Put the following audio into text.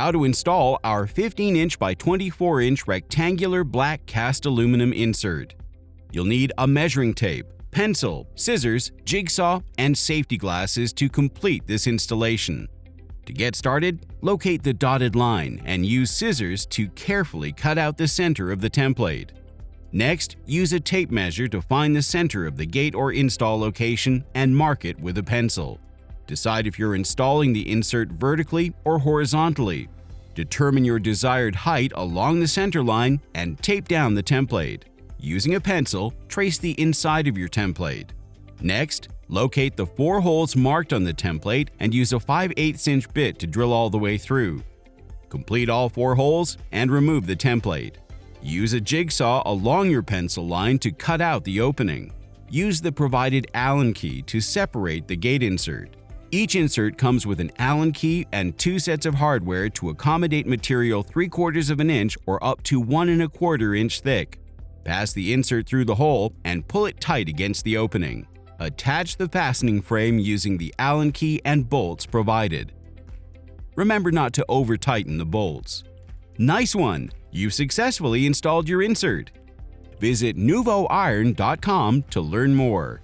how to install our 15-inch by 24-inch rectangular black cast aluminum insert. You'll need a measuring tape, pencil, scissors, jigsaw, and safety glasses to complete this installation. To get started, locate the dotted line and use scissors to carefully cut out the center of the template. Next, use a tape measure to find the center of the gate or install location and mark it with a pencil. Decide if you're installing the insert vertically or horizontally. Determine your desired height along the center line and tape down the template. Using a pencil, trace the inside of your template. Next, locate the 4 holes marked on the template and use a 5/8" bit to drill all the way through. Complete all 4 holes and remove the template. Use a jigsaw along your pencil line to cut out the opening. Use the provided Allen key to separate the gate insert. Each insert comes with an Allen key and 2 sets of hardware to accommodate material 3/4 inch or up to 1¼ inch thick. Pass the insert through the hole and pull it tight against the opening. Attach the fastening frame using the Allen key and bolts provided. Remember not to over-tighten the bolts. Nice one! You've successfully installed your insert. Visit nuvoiron.com to learn more.